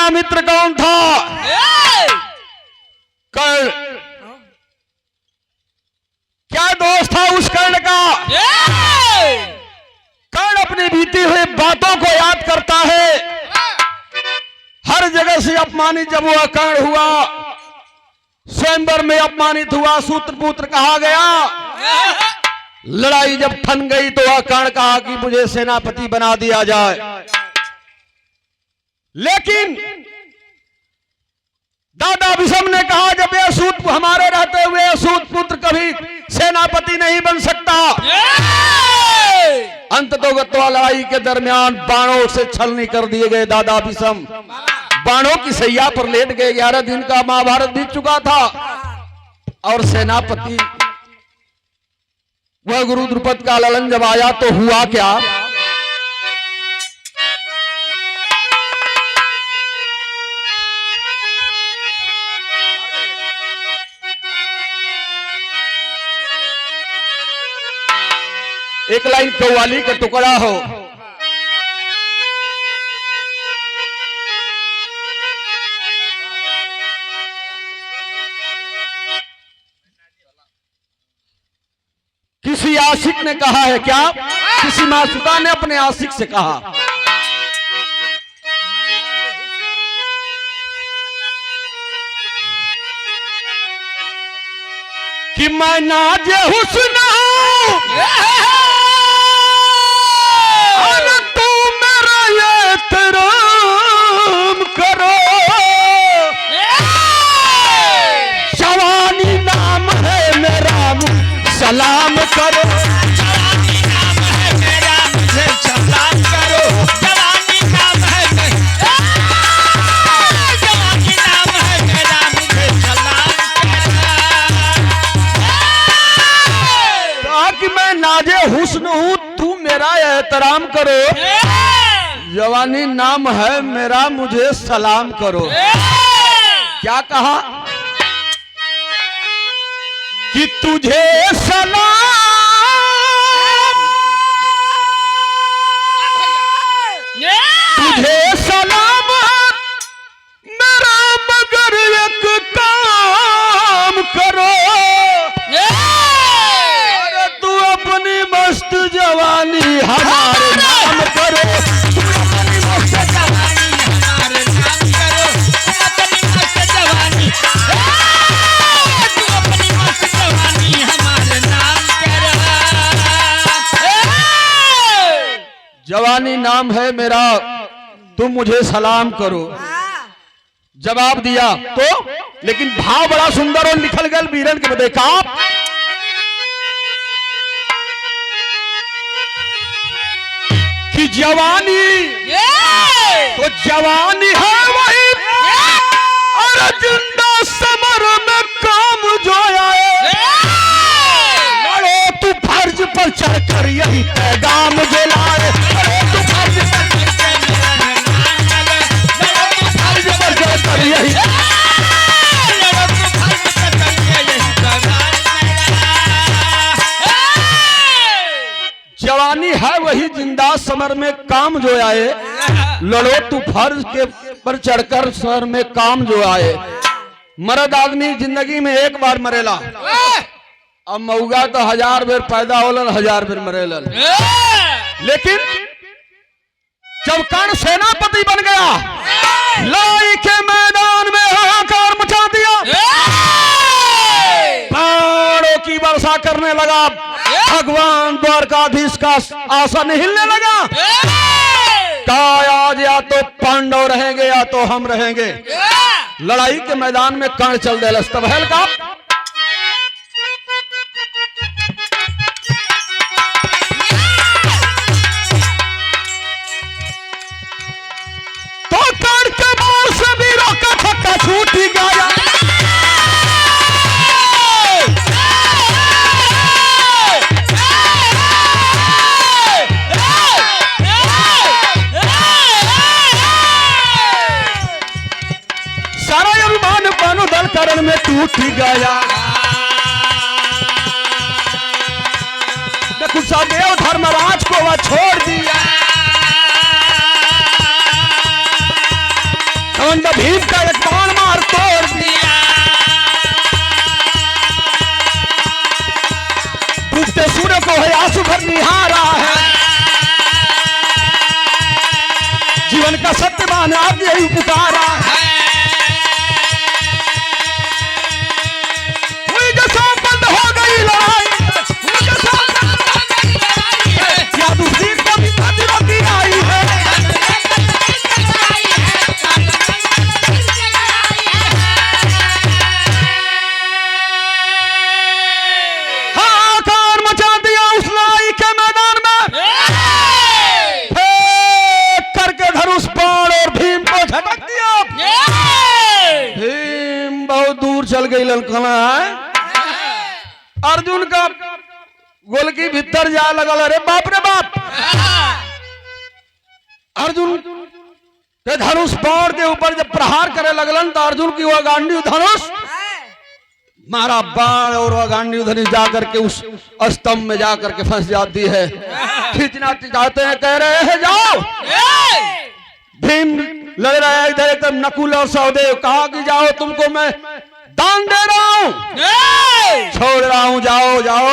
का मित्र कौन था? कर्ण। क्या दोस्त था उस कर्ण का? कर्ण अपनी बीती हुई बातों को याद करता है। हर जगह से अपमानित जब वह कर्ण हुआ, स्वयंवर में अपमानित हुआ, सूत्रपुत्र कहा गया। लड़ाई जब थन गई तो वह कर्ण कहा कि मुझे सेनापति बना दिया जाए। लेकिन दादा भीष्म ने कहा जब यह सूत हमारे रहते हुए सूतपुत्र कभी सेनापति नहीं बन सकता। अंततोगत्वा लड़ाई के दरमियान बाणों से छलनी कर दिए गए दादा भीष्म। बाणों की सैया पर लेट गए। 11 दिन का महाभारत बीत चुका था और सेनापति वह गुरु द्रुपद का ललन जब आया तो हुआ क्या? एक लाइन कव्वाली का टुकड़ा हो। किसी आशिक ने कहा है क्या? किसी मासूदा ने अपने आशिक से कहा कि मैं नाज़े हुस्न हूं, तू मेरा एहतराम करो। जवानी नाम है मेरा, सलाम करो। जवानी नाम है मेरा, मुझे सलाम करो। जवानी नाम है मेरा, जवानी नाम है मेरा, मुझे सलाम करो। ताकि मैं नाज़े हुस्न हूं, तू मेरा एहतराम करो। जवानी नाम है मेरा, मुझे सलाम करो। क्या कहा कि तुझे सलाम, तुझे सलाम मेरा, मगर एक काम करो। अरे तू अपनी मस्त जवानी हमारे नाम करो। तू अपनी मस्त जवानी हमारे नाम करो। तू अपनी मस्त जवानी, तू अपनी मस्त जवानी हमारे नाम करो। जवानी नाम है मेरा, तुम मुझे सलाम करो। जवाब दिया तो, लेकिन भाव बड़ा सुंदर और लिखल गल वीरन के बदे का कि जवानी तो जवानी है वही, और जिंदा समर में काम जो आए। लड़ो तू फर्ज पर चढ़कर यही पैगाम जो लाए। लड़ो तू फर्ज पर चढ़कर यही, जवानी है वही जिंदा समर में काम जो आए। लड़ो तू फर्ज के पर चढ़कर सर में काम जो आए। मर्द आदमी जिंदगी में एक बार मरेला, अब मऊगा तो 1000 बेर पैदा होलन, 1000 बेर मरेलन। लेकिन जब कर्ण सेनापति बन गया, लड़ाई के मैदान में हाहाकार मचा दिया, बाणों की वर्षा करने लगा। भगवान द्वारकाधीश का आसन हिलने लगा। आज या तो पांडव रहेंगे या तो हम रहेंगे। लड़ाई के मैदान में कर्ण चल दे लस्तबहल का। तो कर्ण के मुंह से वीरों का छक्का छूट ही गया। कर्ण में टूट गया। कुशादेव धर्मराज को वह छोड़ दिया। घमंड भीम का एक बाण मार तोड़ दिया। डूबते सूर्य को है आंसू भर निहारा है, जीवन का सत्यवान आज यही पुकारा है। बंद हो गई लड़ाई, क्या दूसरी कभी प्रतिरोधी आई है। हाहाकार मचा दिया उस लड़ाई के मैदान में, फेंक करके धनुष बाण और भीम को झटक दिया। भीम बहुत दूर चल गई ललकना है। अर्जुन का गोल की भीतर जा लगल, अरे बाप रे बाप। अर्जुन के धनुष बाण के ऊपर जब प्रहार करे लगलन तो अर्जुन की वह गांडी धनुष मारा बाण और वह गांडी धनुष जाकर के उस स्तंभ में जाकर के फंस जाती है। खींचना चाहते हैं, कह रहे हैं जाओ। भीम लग रहा है इधर एकदम नकुल और सहदेव, कहा कि जाओ तुमको मैं दान दे रहा हूं, छोड़ रहा हूं, जाओ जाओ,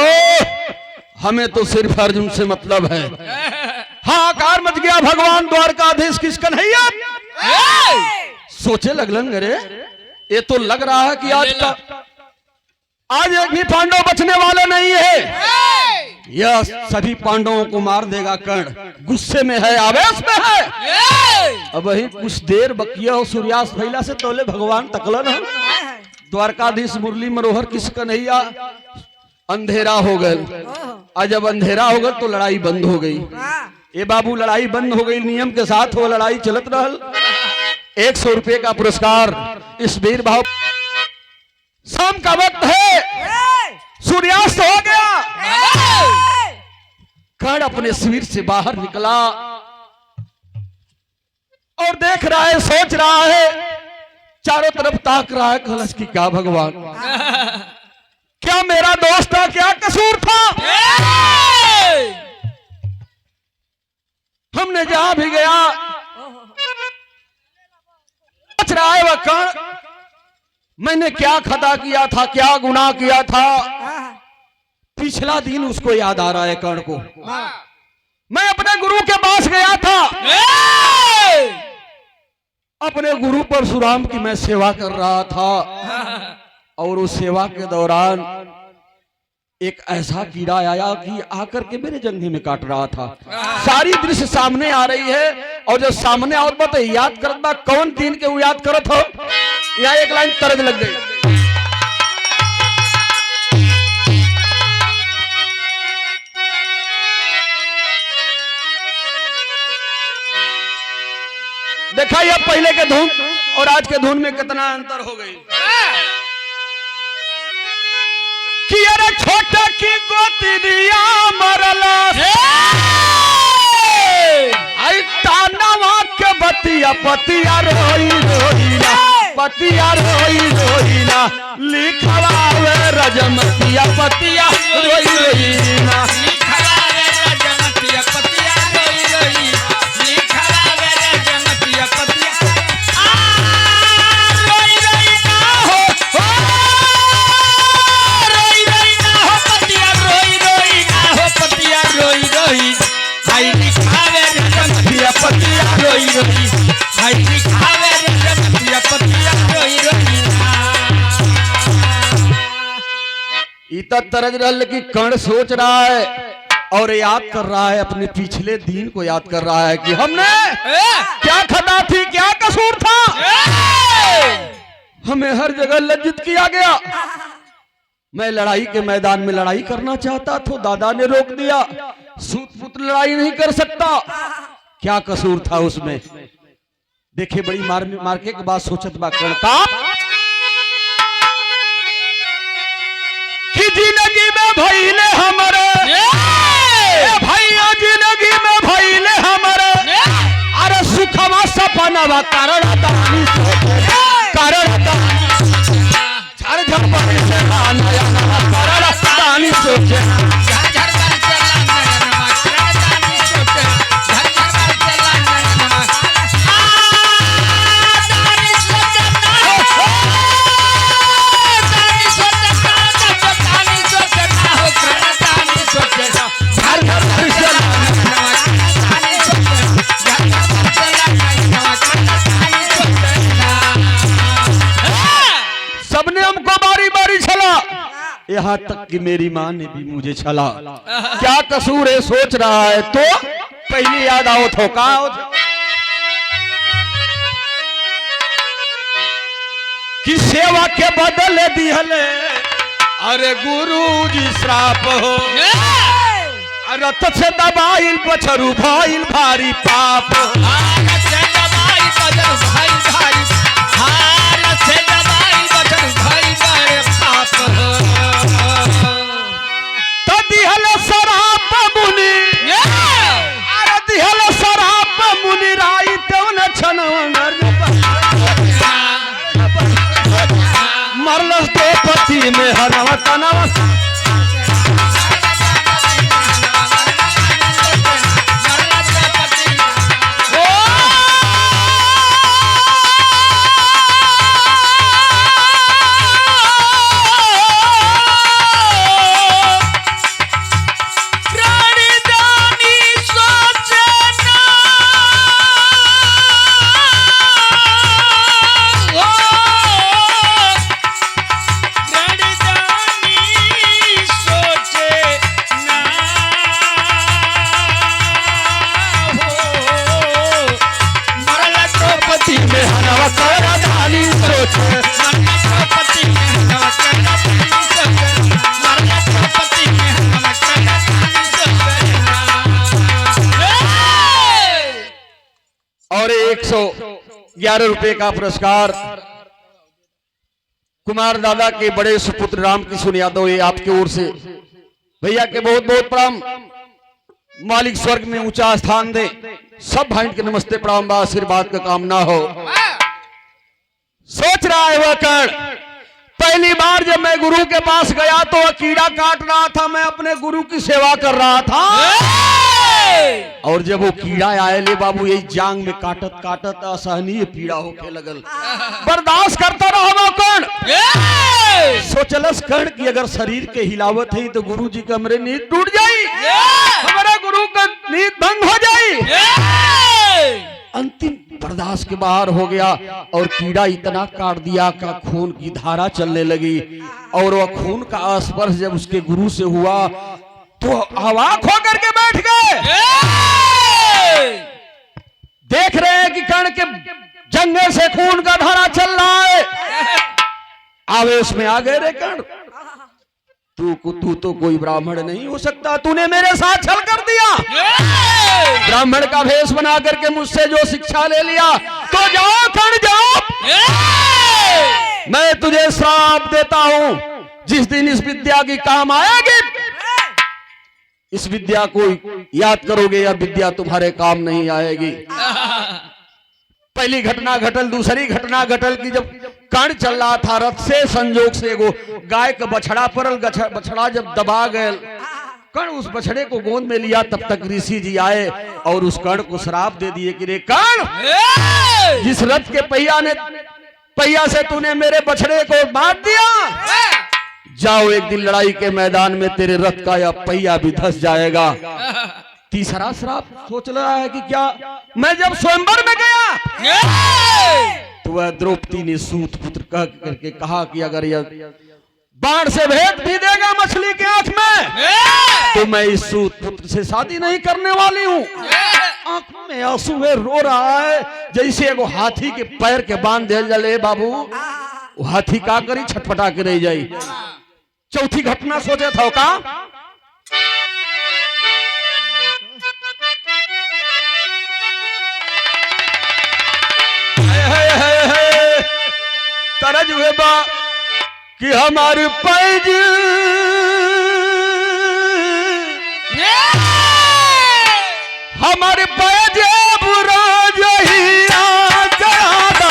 हमें तो सिर्फ अर्जुन से मतलब है। हाहाकार मच गया, भगवान द्वारकाधीश किस कन्हैया सोचे लगलन, अरे ये तो लग रहा है कि आज एक भी पांडव बचने वाले नहीं है। यह सभी पांडवों को मार देगा। कर्ण गुस्से में है, आवेश में है। अब वही कुछ देर बकिया और सूर्यास्त फैला से तोले भगवान तकलन है। द्वारकाधीश मुरली मनोहर किस कन्हैया अंधेरा हो गए, और जब अंधेरा हो गया तो लड़ाई बंद हो गई। ये बाबू लड़ाई बंद हो गई, नियम के साथ वो लड़ाई चलत रहल। 100 रुपए का पुरस्कार इस वीर भाव। शाम का वक्त है, सूर्यास्त हो गया। कर्ण अपने शिविर से बाहर निकला और देख रहा है, सोच रहा है, चारों तरफ ताक रहा है। कलश की क्या भगवान, क्या मेरा दोस्त था, क्या कसूर था। हमने जहां भी गया सोच रहा है वह कर्ण, मैंने क्या खता किया था, क्या गुनाह किया था। पिछला दिन उसको याद आ रहा है कर्ण को। मैं अपने गुरु के पास गया था, अपने गुरु परशुराम की मैं सेवा कर रहा था, और उस सेवा के दौरान एक ऐसा कीड़ा आया कि आकर के मेरे जंघे में काट रहा था। सारी दृश्य सामने आ रही है, और जब सामने आओ तो याद करत बा, कौन दिन के वो याद करत हो। यहाँ एक लाइन तरज लग गई। देखा ये पहले के धुन और आज के धुन में कितना अंतर हो गई। कि अरे छोटा की गोतिया मरला, आई तानवा के बतिया पतिया रोई रोईला, पतिया रोई रोईला, लिखवावे रजमतिया पतिया रोई रोईला। तरज रहल कि कर्ण सोच रहा है और याद कर रहा है, अपने पिछले दिन को याद कर रहा है कि हमने क्या खता थी, क्या कसूर था। हमें हर जगह लज्जित किया गया। मैं लड़ाई के मैदान में लड़ाई करना चाहता तो दादा ने रोक दिया। सूत पुत्र लड़ाई नहीं कर सकता, क्या कसूर था उसमें। देखे बड़ी मारके के बाद सोचत बा कर्ण का कि जिंदगी में भइले हमारे भैया, जिंदगी में भइले हमारे, अरे सुखवा सपनवा कारण झर झर से नया कारण तानी सोचे। यहाँ तक कि मेरी माँ ने भी मुझे छला। क्या कसूर है सोच रहा है तो पहली याद आओ थो का आओ थो? कि सेवा के बदले दिहले अरे गुरु जी श्राप हो, रथ से दबाइल बछरू भाइल भारी पाप। तो दिहल शराप मुनि, अरे दिहल शराप मुनि राई तेवन छनवन मरलस द्रौपदी में हरवा तनवा। और 111 रुपए का पुरस्कार कुमार दादा के बड़े सुपुत्र राम किशोर यादव, ये आपकी ओर से भैया के बहुत बहुत प्रणाम। मालिक स्वर्ग में ऊंचा स्थान दे। सब भाई के नमस्ते प्रणाम बा, आशीर्वाद का कामना हो। सोच रहा है वह कर्ण, पहली बार जब मैं गुरु के पास गया तो वह कीड़ा काट रहा था, मैं अपने गुरु की सेवा कर रहा था। और जब वो कीड़ा आए ले बाबू यही जांग में काटत काटत असहनीय पीड़ा होके लगल। बर्दाश्त करता रहा वो कर्ण। सोचलस कर्ण की अगर शरीर के हिलावत है तो गुरु जी का हमरे नींद टूट जाई, हमारा गुरु का नींद भंग हो जाई। अंतिम बर्दाश्त के बाहर हो गया और कीड़ा इतना काट दिया का खून की धारा चलने लगी। और वह खून का स्पर्श जब उसके गुरु से हुआ तो अवाक होकर के बैठ गए। देख रहे हैं कि कर्ण के जंगे से खून का धारा चल रहा है। आवेश में आ गए रे कर्ण, तू तो कोई ब्राह्मण नहीं हो सकता, तूने मेरे साथ छल कर दिया। ब्राह्मण का भेष बना करके मुझसे जो शिक्षा ले लिया, तो जाओ कर्ण जाओ, मैं तुझे श्राप देता हूं। जिस दिन इस विद्या की काम आएगी, इस विद्या को याद करोगे या विद्या तुम्हारे काम नहीं आएगी। पहली घटना घटल, दूसरी घटना घटल कि जब कर्ण चल रहा था रथ से संजोग से वो गाय का बछड़ा पड़ल, बछड़ा जब दबा गए, कर्ण उस बछड़े को गोद में लिया। तब तक ऋषि जी आए और उस कर्ण को श्राप दे दिए कि रे कर्ण, जिस रथ के पहिया से तूने मेरे बछड़े को मार दिया, जाओ एक दिन लड़ाई के मैदान में तेरे रथ का या पहिया भी धस जाएगा। तीसरा श्राप सोच रहा है कि क्या, मैं जब स्वयंवर में गया तो वह द्रौपदी ने सूत पुत्र कह करके कहा कि अगर यह बाण से भेद भी देगा मछली के आंख में तो मैं इस सूत पुत्र से शादी नहीं करने वाली हूँ। आंखों में आंसू है, रो रहा है जैसे वो हाथी के पैर के बांध दे जले बाबू, वो हाथी का करी छटपटा के रह जाई। चौथी घटना सोचे था का, तरज हुए बा कि हमारे पैज हमारे पैज बुरा जहिया जरादा,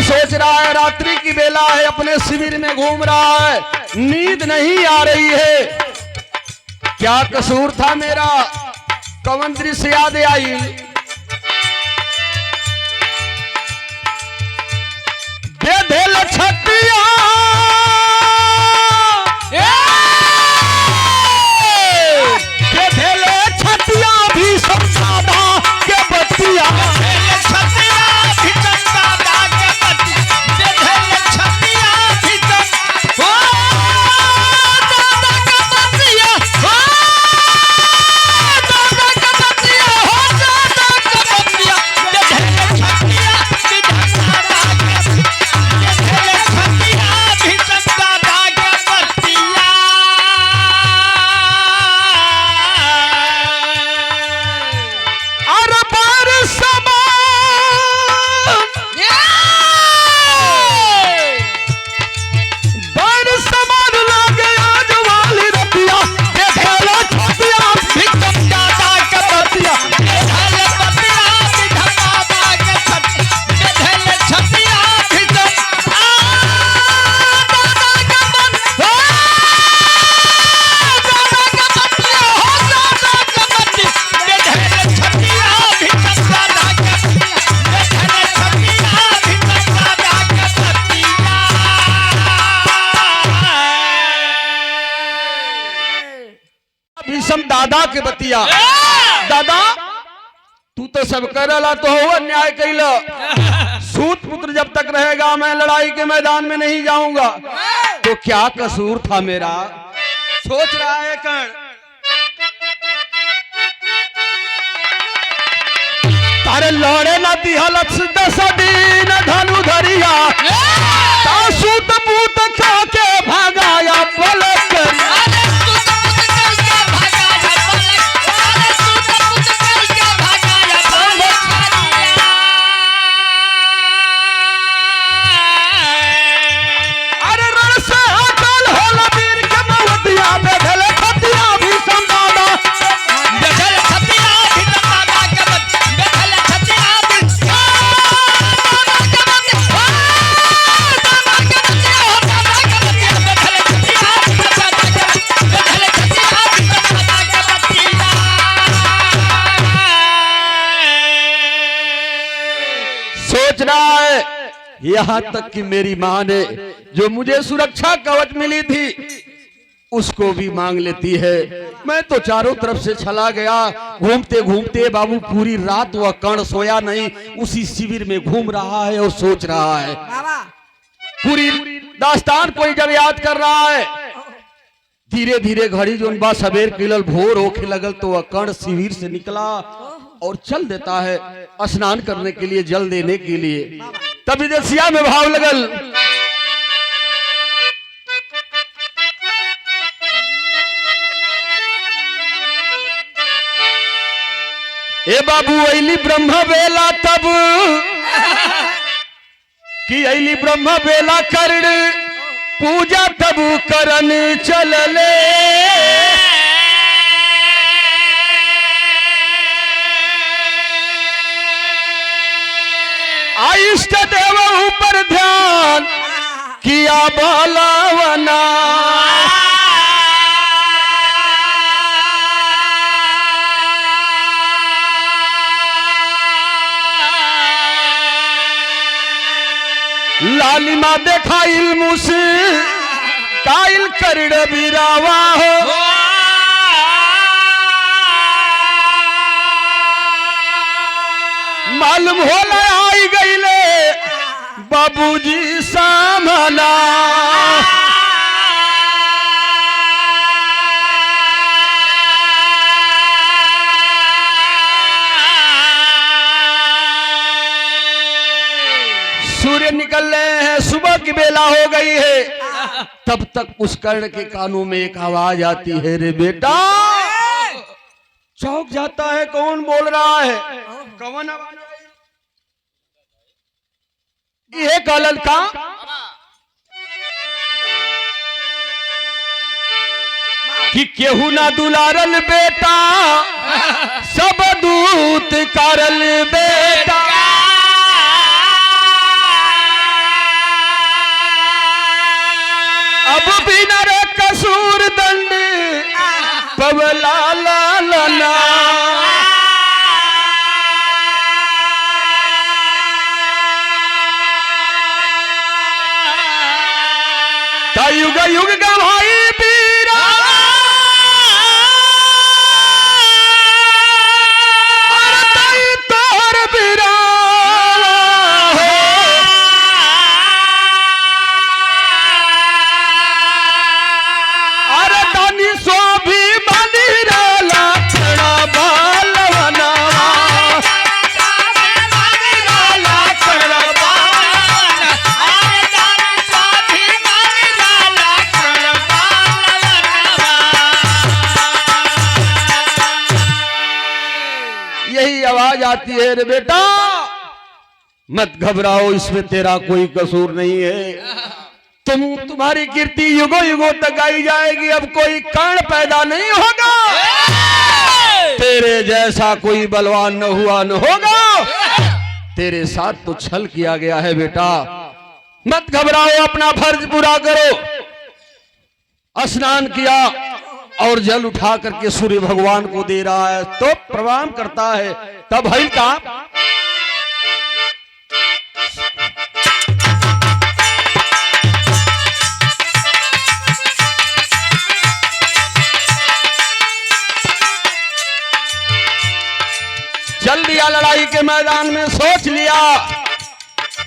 सोच रहा है रात्रि की बेला है, अपने शिविर में घूम रहा है, नींद नहीं आ रही है, क्या कसूर था मेरा, कवन दृश्य याद आई। बेधेल छतिया बेधेल छतिया भी समझादा के बतिया भीषम दादा के बतिया। दादा तू तो सब करला तो हो अन्याय कैला, सूत पुत्र जब तक रहेगा मैं लड़ाई के मैदान में नहीं जाऊंगा। तो क्या कसूर था मेरा, सोच रहा है कर्ण। तारे लड़े न दिहल दीन धनु धरिया, सूत पूत खा के भागाया पलक करिया। यहाँ तक कि मेरी माँ ने जो मुझे सुरक्षा कवच मिली थी उसको भी मांग लेती है। मैं तो चारों तरफ से चला गया, घूमते घूमते बाबू पूरी रात वह कर्ण सोया नहीं, उसी शिविर में घूम रहा है और सोच रहा है। पूरी दास्तान कोई जब याद कर रहा है, धीरे धीरे घड़ी जो बा सवेर किलल भोर होके लगल तो वह कर्ण शिविर से निकला और चल देता है स्नान करने के लिए, जल देने के लिए। तब विदेशिया में भाव लगल, ए बाबू अली ब्रह्म बेला तब कि अली ब्रह्म बेला कर्ण पूजा तब करन चलले। इष्ट देव ऊपर ध्यान किया बालावना। लालिमा देखाइल मुस काइल कर्ण बिरावा हो। मालूम होला आई गईले बाबूजी सामना। सूर्य निकल रहे हैं, सुबह की बेला हो गई है। तब तक उस कर्ण के कानों में एक आवाज आती है, रे बेटा। चौंक जाता है, कौन बोल रहा है, कौन आवाज? ये कलन का कि केहू ना दुलारल बेटा, सब दूत करल बेटा। अब भी न ता युग युग गवाई बीरा अरे ताई तोर बीरा अरे दानी सो भी बनी रला खड़ा बालवनवा यही आवाज आती है रे बेटा मत घबराओ इसमें तेरा कोई कसूर नहीं है तुम्हारी कीर्ति युगों युगों तक गाई जाएगी अब कोई कर्ण पैदा नहीं होगा तेरे जैसा कोई बलवान न हुआ न होगा तेरे साथ तो छल किया गया है बेटा मत घबराओ अपना फर्ज पूरा करो स्नान किया और जल उठा करके सूर्य भगवान को दे रहा है तो प्रणाम करता है तब हई का चल दिया लड़ाई के मैदान में सोच लिया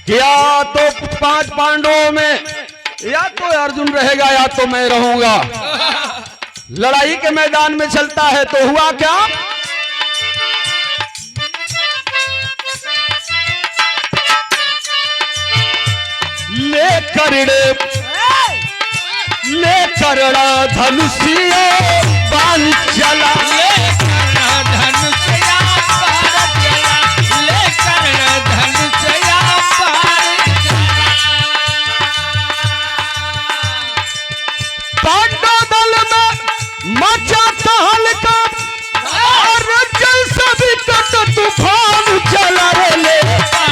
कि या तो 5 पांडवों में या तो अर्जुन रहेगा या तो मैं रहूंगा लड़ाई के मैदान में चलता है तो हुआ क्या लेकर धनुषिया बाण चला पांडव दल में मचा तहलका और जैसा भी कट तूफान चला रे ले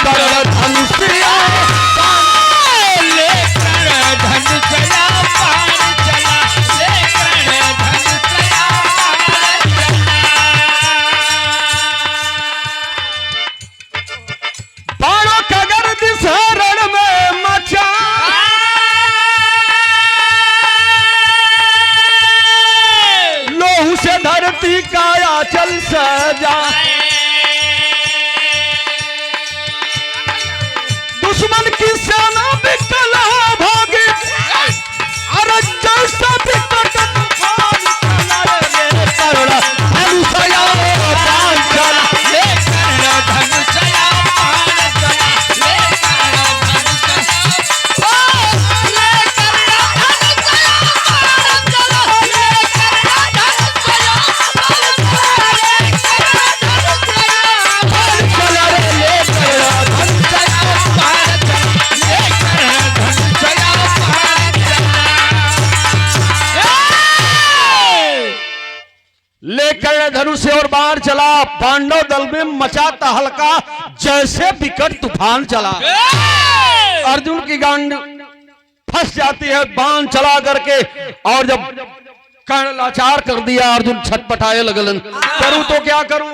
कर धनुषिया बाणों का गर्दिश रण में मचा लोहू से धरती का आंचल सजा दुश्मन की सेना विकल भागी अरे जैसा विकट तूफान चला रे करुणा धनुषया बाण चला लेकर धनुष से और बाण चला पांडव दल में मचा तहलका जैसे विकट तूफान चला अर्जुन की गांड फंस जाती है बाण चला करके और जब कर्ण लाचार कर दिया अर्जुन छटपटाए लगलन करूं तो क्या करूं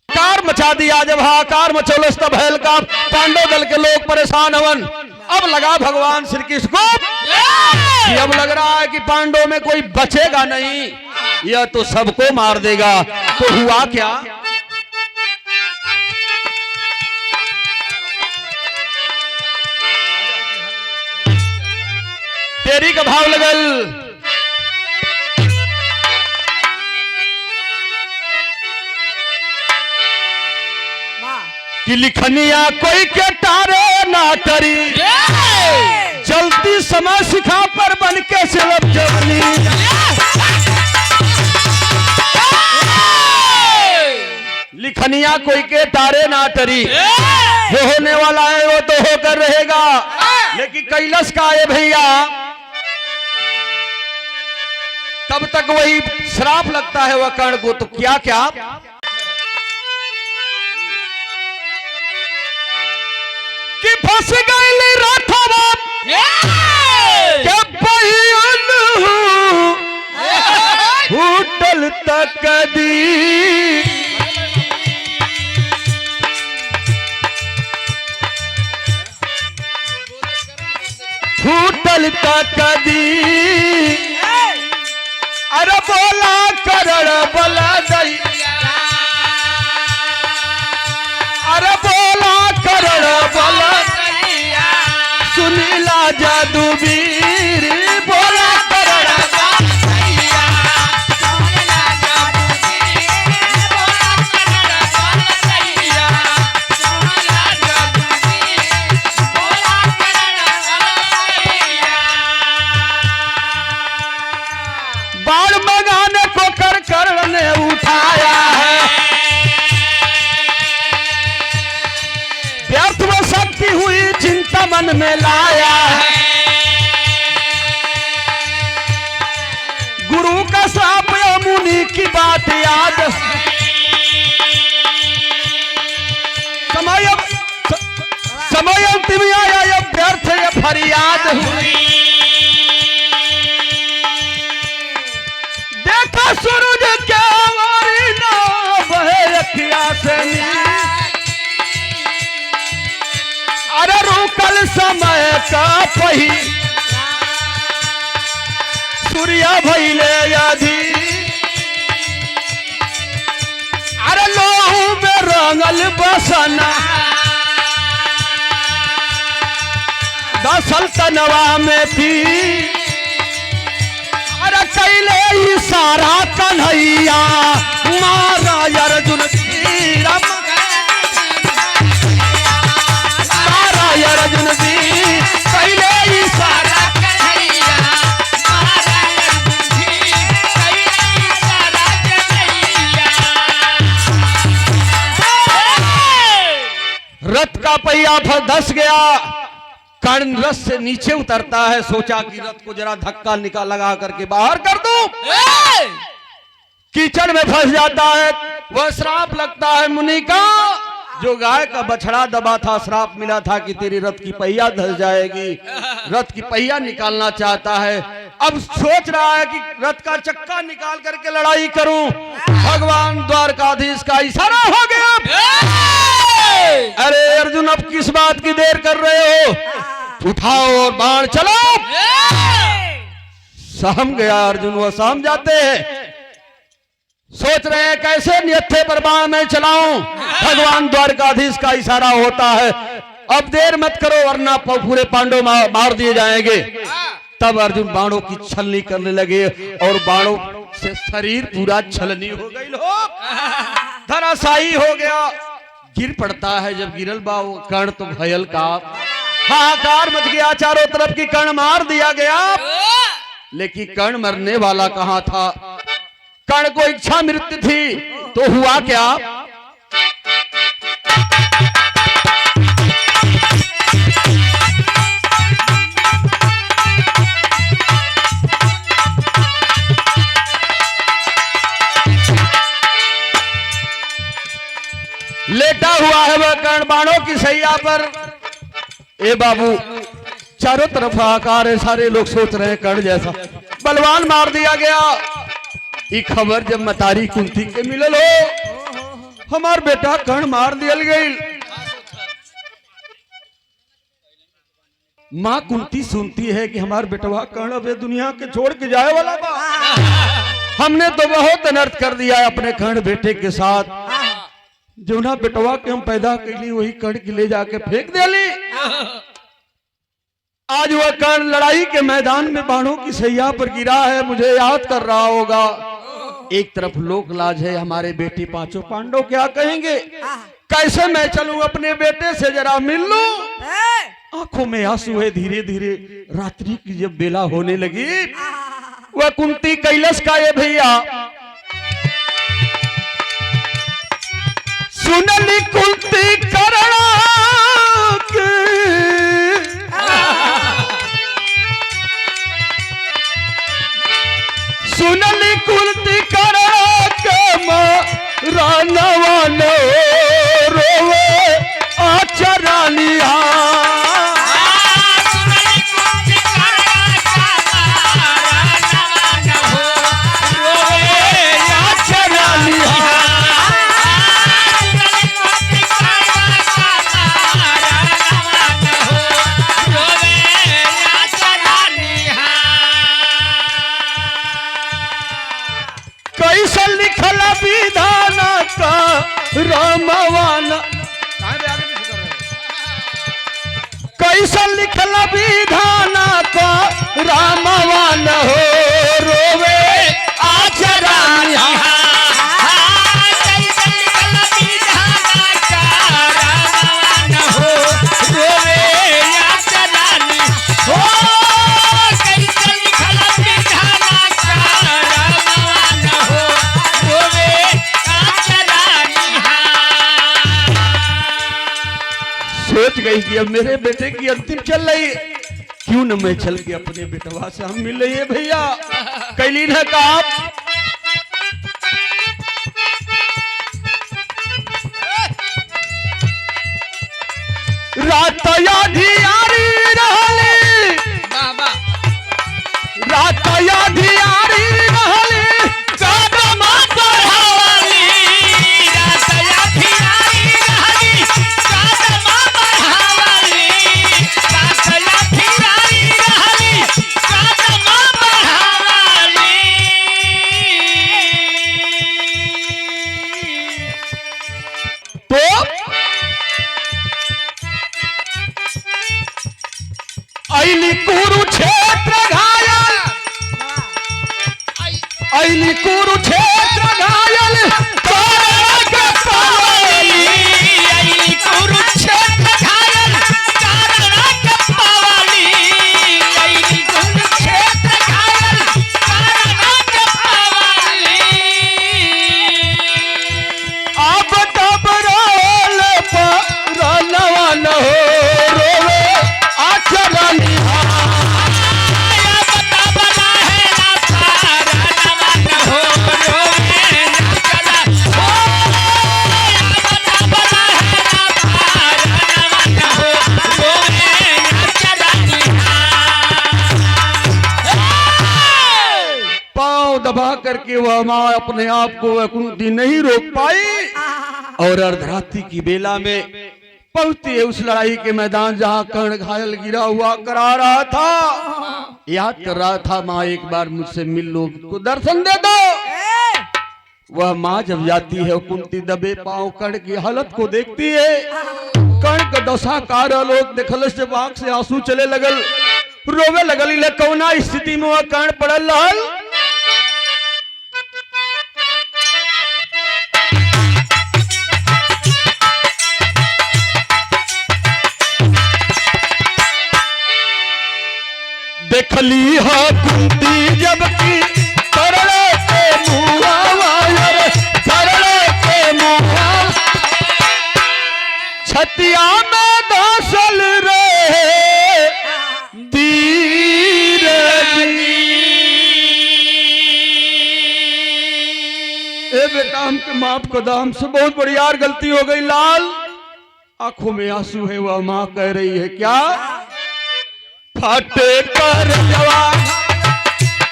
कार मचा दिया जब हाकार मचोलस तब हेल का पांडव दल के लोग परेशान हवन अब लगा भगवान श्री कृष्ण को कि अब लग रहा है कि पांडवों में कोई बचेगा नहीं यह तो सबको मार देगा तो हुआ क्या तेरी का भाव लगल कि लिखनिया कोई के तारे ना करी जल्दी समय सिखा पर बन के सिलब जवनी लिखनिया कोई के तारे ना टरी जो होने वाला है वो तो होकर रहेगा लेकिन कैलाश का है भैया तब तक वही श्राप लगता है वह कर्ण को तो क्या क्या कि फंस गई राठवा होटल तक दी कल तक दी अरे बोला करण बला दई अरे बोला करण बला सुनीला जादूवीर बोला करण बाण मंगाने को कर कर्ण ने उठाया है व्यर्थ में शक्ति हुई चिंता मन में लाया है गुरु का श्राप या मुनि की बात याद समय अंतिम आया ये व्यर्थ ये फरियाद हुई देखा सूरज क्या हमारी ना बहे अखिया से अरे रुकल समय का पही सूर्या भैले आधी अरे लोहू में रंगल बसना दसल तनवा में थी अरे कैले इशारा कन्हैया मारा अर्जुन वीर मारा अर्जुन वीर कैले इशारा कन्हैया मारा अर्जुन वीर कैले इशारा कन्हैया। रथ का पहिया धस गया कर्ण रथ से नीचे उतरता है सोचा कि रथ को जरा धक्का निकाल लगा करके बाहर कर दूं कीचड़ में फंस जाता है वह श्राप लगता है मुनि का जो गाय का बछड़ा दबा था श्राप मिला था कि तेरी रथ की पहिया धस जाएगी रथ की पहिया निकालना चाहता है अब सोच रहा है कि रथ का चक्का निकाल करके लड़ाई करूं भगवान द्वारकाधीश का इशारा हो गया अरे अर्जुन अब किस बात की देर कर रहे हो उठाओ और बाण चलो सहम गया अर्जुन वो सहम जाते हैं सोच रहे हैं कैसे नियत्थे पर बाण में चलाऊं भगवान द्वारकाधीश का इशारा होता है अब देर मत करो वरना पूरे पांडव मार दिए जाएंगे तब अर्जुन बाणों की छलनी करने लगे और बाणों से शरीर पूरा छलनी हो गई लोग धराशायी हो गया गिर पड़ता है जब गिरल बा वो कर्ण तो घायल का हाहाकार मच गया चारों तरफ की कर्ण मार दिया गया लेकिन कर्ण मरने वाला कहां था कर्ण को इच्छा मृत्यु थी तो हुआ क्या लेटा हुआ है वह कर्ण बाणों की सैया पर ए बाबू चारों तरफ हाहाकार है सारे लोग सोच रहे हैं कर्ण जैसा बलवान मार दिया गया ये खबर जब मतारी कुंती के मिलल हो हमार बेटा कर्ण मार दिया गई माँ कुंती सुनती है कि हमार बेटवा कर्ण अब दुनिया के छोड़ के जाए वाला बा हमने तो बहुत अनर्थ कर दिया अपने कर्ण बेटे के साथ जो ना बेटवा के हम पैदा कैली वही कर्ण के ले जाके फेंक देली आज वह कर्ण लड़ाई के मैदान में बाणों की सैया पर गिरा है मुझे याद कर रहा होगा एक तरफ लोक लाज है हमारे बेटे पांचों पांडव क्या कहेंगे कैसे मैं चलूं अपने बेटे से जरा मिल लूं आंखों में आंसू है धीरे धीरे रात्रि की जब बेला होने लगी वह कुंती कैलाश का ये भैया सुनली कुंती करण सुनली कुंती करण रानवान रोवे आचरानिया कैसा लिखल विधाना का रामवान हो रोवे आचरा सोच गई कि अब मेरे बेटे की अंतिम चल रही है, क्यों न मैं चल के अपने बेटवा से हम मिल रही है भैया। कैली ने कहा रात याधियारी रहली रात याधियारी रहली कदमा बढ़ावली रात याधियारी रहली कदमा बढ़ावली रात याधियारी रहली कदमा बढ़ावली तो ऐली कुरुक्षेत्र घायल ऐली कुरुक्षेत्र घायल करण के पावली ऐली कुरुक्षेत्र घायल करण के पावली ऐली कुरुक्षेत्र घायल करण के पावली अब तब रोल पर रनवन हो रोवे आचरण दबा करके वह माँ अपने आप को कुंती नहीं रोक पाई और अर्धरात्रि की बेला में पहुंचती है उस लड़ाई के मैदान जहां कर्ण घायल गिरा हुआ करा रहा था, याद कर रहा था माँ एक बार मुझसे मिल लो, को दर्शन दे दो। वह माँ जब जाती है कुंती दबे पांव कर्ण की हालत को देखती है, कर्ण का दशा कार लोग देखल से आंख से आंसू चले लगल, रोवे लगल। ले कौना स्थिति में वह कर्ण पड़ल रहल। देखली है कुंती जबकि करड़े के मुहावा करड़े के मुहा छतिया में दसल रहे धीर ए बेटा हमके माफ कर दो, हमसे बहुत बड़ी यार गलती हो गई लाल। आंखों में आंसू है, वह माँ कह रही है क्या फाटे कर जवान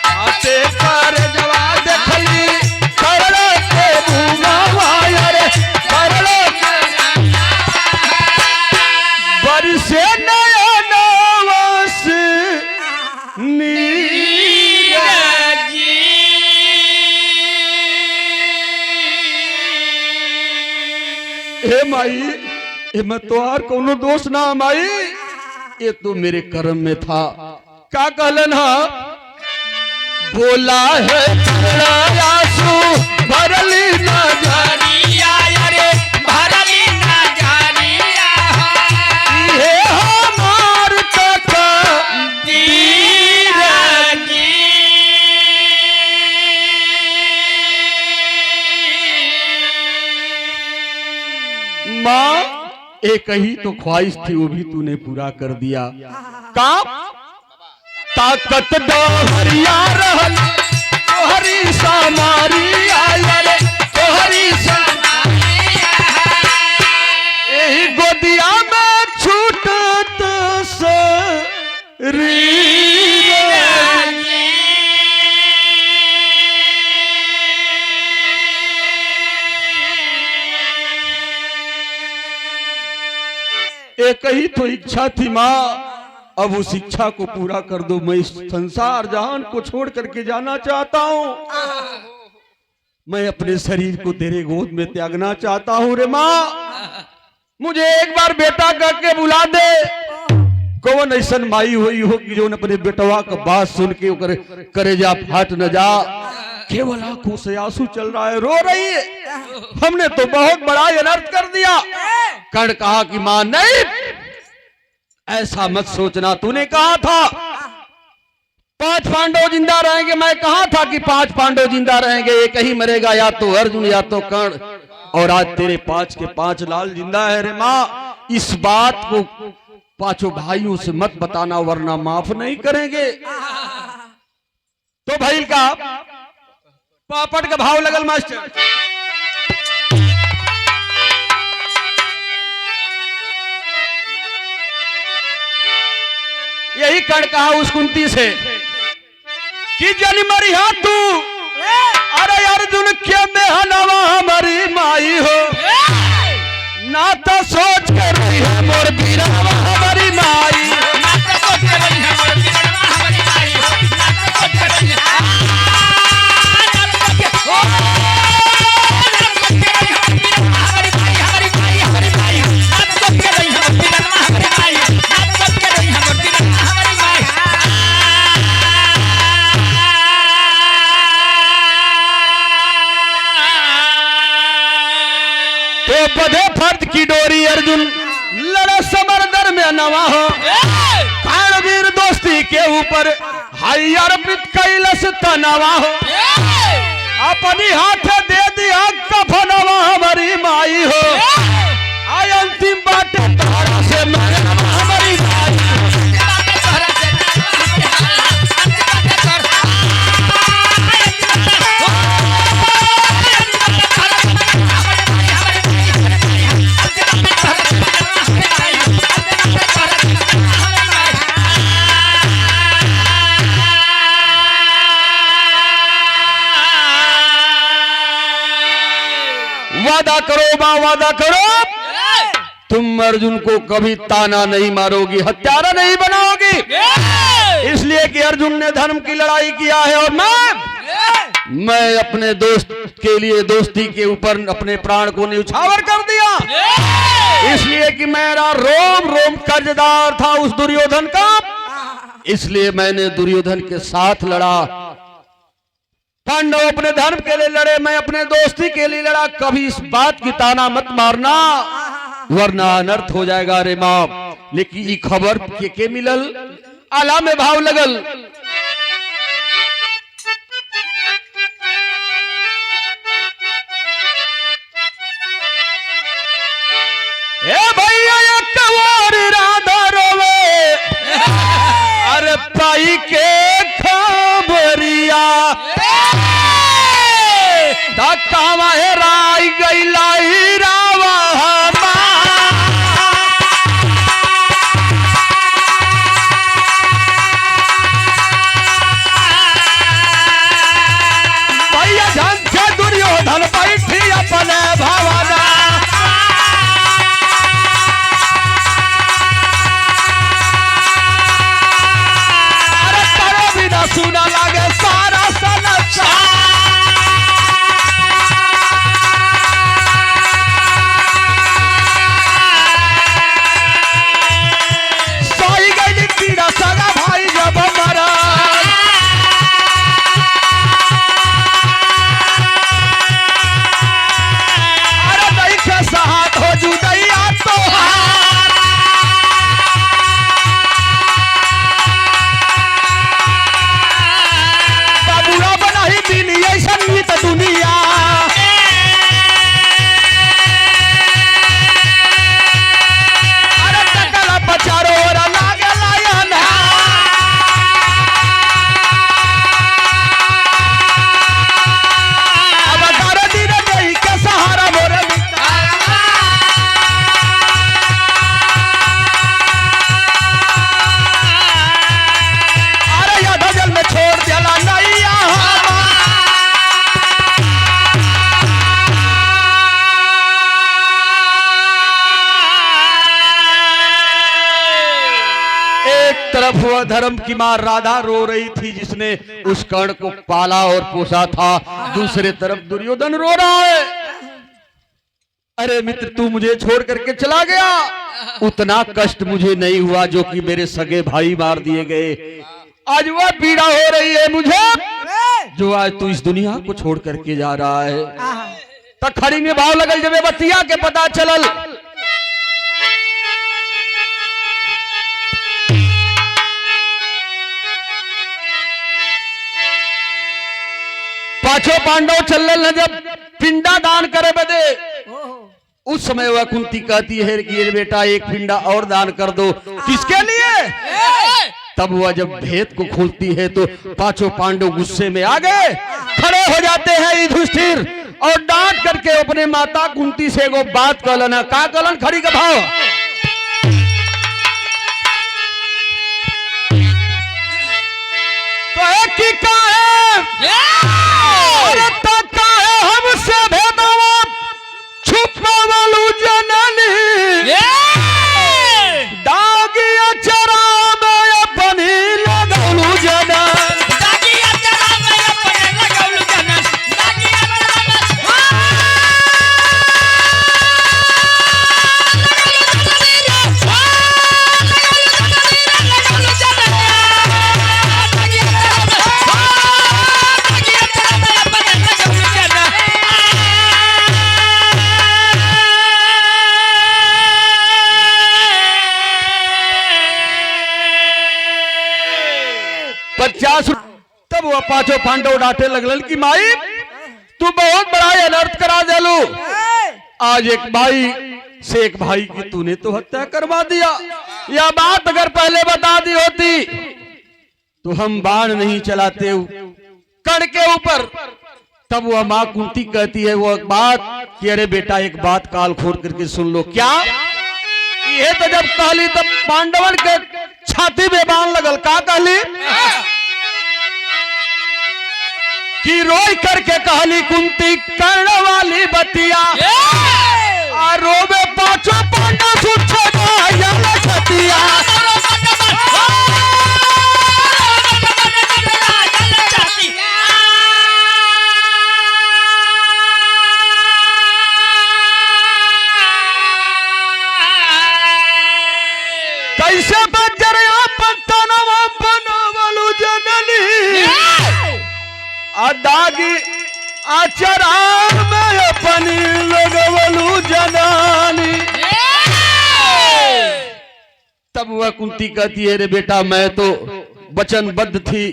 फाटे कर जवान देखली करड़े के मुहावा रे करड़े बरसे नयन वस हे माई हे मैं तोहार कोनो दोष ना माई, ये तो मेरे कर्म में था। क्या कहलन हा बोला है आंसू भरली नजरिया रे भरली नजरिया हे हमार तक दीरजी माँ एक ही तो ख्वाहिश थी, वो भी तूने पूरा कर दिया। काम ताकत डोहरिया रहल तोहरी सामारी आयल तोहरी सामारी यही गोदिया में छूटत शरीर एक ही तो इच्छा थी माँ, अब उस इच्छा को पूरा कर दो। मैं इस संसार जहान को छोड़ करके जाना चाहता हूँ, मैं अपने शरीर को तेरे गोद में त्यागना चाहता हूँ रे माँ। मुझे एक बार बेटा करके बुला दे, कौन ऐसा माई हुई हो कि जो अपने बेटवा का बात सुन के करेजा फाट न जा। केवल आंखों से आंसू चल रहा है, रो रही है। हमने तो बहुत बड़ा अनर्थ कर दिया। कर्ण कहा कि मां नहीं, ऐसा मत सोचना, तूने कहा था 5 पांडव जिंदा रहेंगे। मैं कहा था कि 5 पांडव जिंदा रहेंगे, एक ही मरेगा, या तो अर्जुन या तो कर्ण। और आज तेरे 5 के 5 लाल जिंदा है रे माँ। इस बात को 5 भाइयों से मत बताना, वरना माफ नहीं करेंगे। तो भाई का पापड़ का भाव लगल मास्टर। यही कर्ण कहा उस कुंती से कि जन मरिया तू, अरे अर्जुन के मेहनवा हमारी माई हो, ना तो सोच के रही है मोर बीरवा हमारी माई। बधे फर्द की डोरी अर्जुन लड़ा समर में नवा हो। वीर दोस्ती के ऊपर हाई अर्पित कैलस तनवा हो। अपनी हाथ दे दिया कफनवा हमारी माई हो। आय अंतिम बाटे तारा से मरनवा हमारी माई। वादा करो मां, वादा करो, तुम अर्जुन को कभी ताना नहीं मारोगी, हत्यारा नहीं बनाओगी। इसलिए कि अर्जुन ने धर्म की लड़ाई किया है और मैं अपने दोस्त के लिए दोस्ती के ऊपर अपने प्राण को न्यौछावर कर दिया। इसलिए कि मेरा रोम रोम कर्जदार था उस दुर्योधन का, इसलिए मैंने दुर्योधन के साथ लड़ा। पांडव अपने धर्म के लिए लड़े, मैं अपने दोस्ती के लिए लड़ा। कभी इस बात की ताना मत मारना, वरना अनर्थ हो जाएगा रे माँ। लेकिन ये खबर के मिलल, आला में भाव लगल। ए भैया एक और राधा रोवे, अरे पाई के खबरिया कावा हेराई गईला रावा। भैया धन से दुर्योधन बैठी अपने भवना। अरे करो बिना सुना लागे सारा सनचा। तरफ वह धर्म की मां राधा रो रही थी जिसने उस कर्ण को पाला और पोसा था, दूसरे तरफ दुर्योधन रो रहा है। अरे मित्र तू मुझे छोड़ करके चला गया, उतना कष्ट मुझे नहीं हुआ जो कि मेरे सगे भाई मार दिए गए। आज वह पीड़ा हो रही है मुझे जो आज तू इस दुनिया को छोड़ करके जा रहा है। तब खड़ी में भाव लगल जब बतिया के पता चलल। पांचों पांडव चल जब पिंडा दान करे बदे, उस समय वह कुंती कहती है कि बेटा एक पिंडा और दान कर दो। किसके लिए? तब वह जब भेद को खोलती है तो पांचों पांडव गुस्से में आ गए, खड़े हो जाते हैं युधिष्ठिर और डांट करके अपने माता कुंती से वो बात कहलन। का कहलन? खड़ी का भाव। कहे कि हमसे भेदवा छुपावलू जननी, दागिया चरा में अपनी लगौलू जनन। तब वह पांचों पांडव डांटे लगलन कि माई तू बहुत बड़ा अनर्थ करा देलू। आज एक भाई से एक भाई की तूने तो हत्या करवा दिया। यह बात अगर पहले बता दी होती तो हम बाण नहीं चलाते कण के ऊपर। तब वह मां कुंती कहती है वो बात कि अरे बेटा एक बात काल खोल करके सुन लो। क्या? ये तो जब कहली तब पांडवन के छाती में बाण लगल। का कहली? कि रोई करके कहली कुंती कर्ण वाली बतिया, रोवे पांचों पांडव छतिया। कैसे बजरिया पत्तनवा बनवलू जननी, दागी आचरा में अपनी लगवलू जनानी। तब वह कुंती कहती है रे बेटा मैं तो वचनबद्ध थी,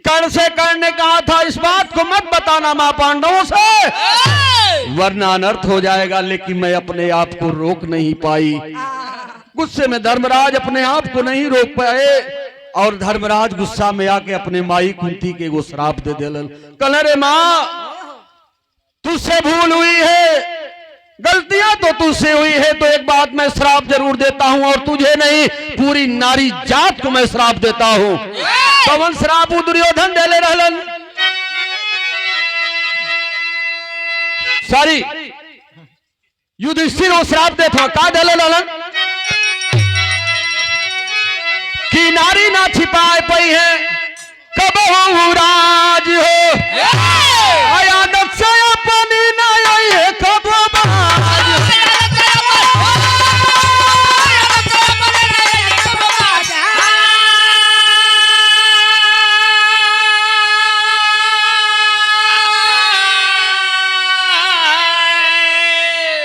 कर्ण से करने कहा था इस बात को मत बताना मां पांडवों से, वरना अनर्थ हो जाएगा। लेकिन मैं अपने आप को रोक नहीं पाई। गुस्से में धर्मराज अपने आप को नहीं रोक पाए और धर्मराज गुस्सा में आके अपने माई कुंती के वो श्राप दे दिलन। कल रे मां तुझसे भूल हुई है, गलतियां तो तुझसे हुई है, तो एक बात मैं श्राप जरूर देता हूं और तुझे नहीं पूरी नारी जात को मैं श्राप देता हूं। कौन श्राप? दुर्योधन देले रहलन। सॉरी युधिष्ठिर वो श्राप देता। का देले रहलन? कि नारी ना छिपाए पई है कब हो राज हो, आयादत से अपनी ना आई है कब बाज।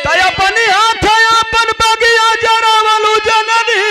तय अपनी हाथ अपन बगिया जरा वालू जननी,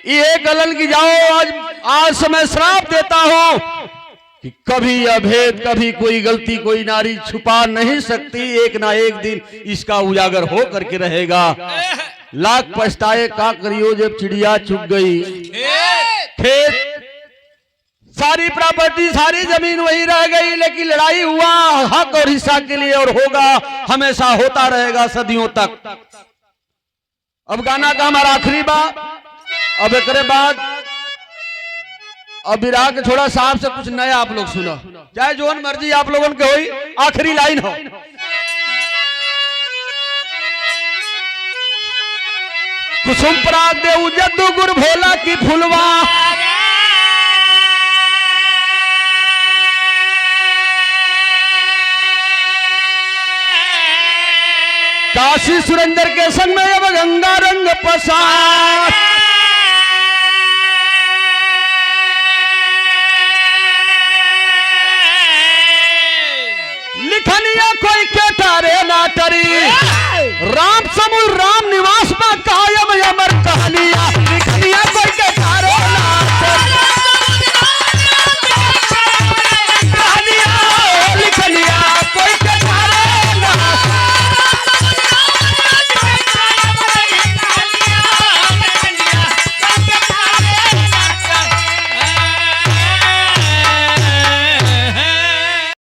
ये गलन की जाओ। आज से मैं श्राप देता हूं कि कभी अभेद, कभी कोई गलती कोई नारी छुपा नहीं सकती। एक ना एक दिन इसका उजागर हो करके रहेगा। लाख पछताए का करियो जब चिड़िया चुग गई। खेत सारी प्रॉपर्टी सारी जमीन वही रह गई, लेकिन लड़ाई हुआ हक और हिस्सा के लिए और होगा, हमेशा होता रहेगा सदियों तक। अब गाना का हमारा आखिरी बा। अब एक बाद अब विराग के छोड़ा साहब से कुछ नया आप लोग सुनो, चाहे जोन मर्जी आप लोगों के होई, आखिरी लाइन हो। कुसुम पराग देऊ जद्दू गुर भोला की फुलवा, काशी सुरेंद्र के संग में अब गंगा रंग पसार, लिखनिया कोई के तारे ना टरी, राम समूह राम निवास में कायम अमर कहानिया।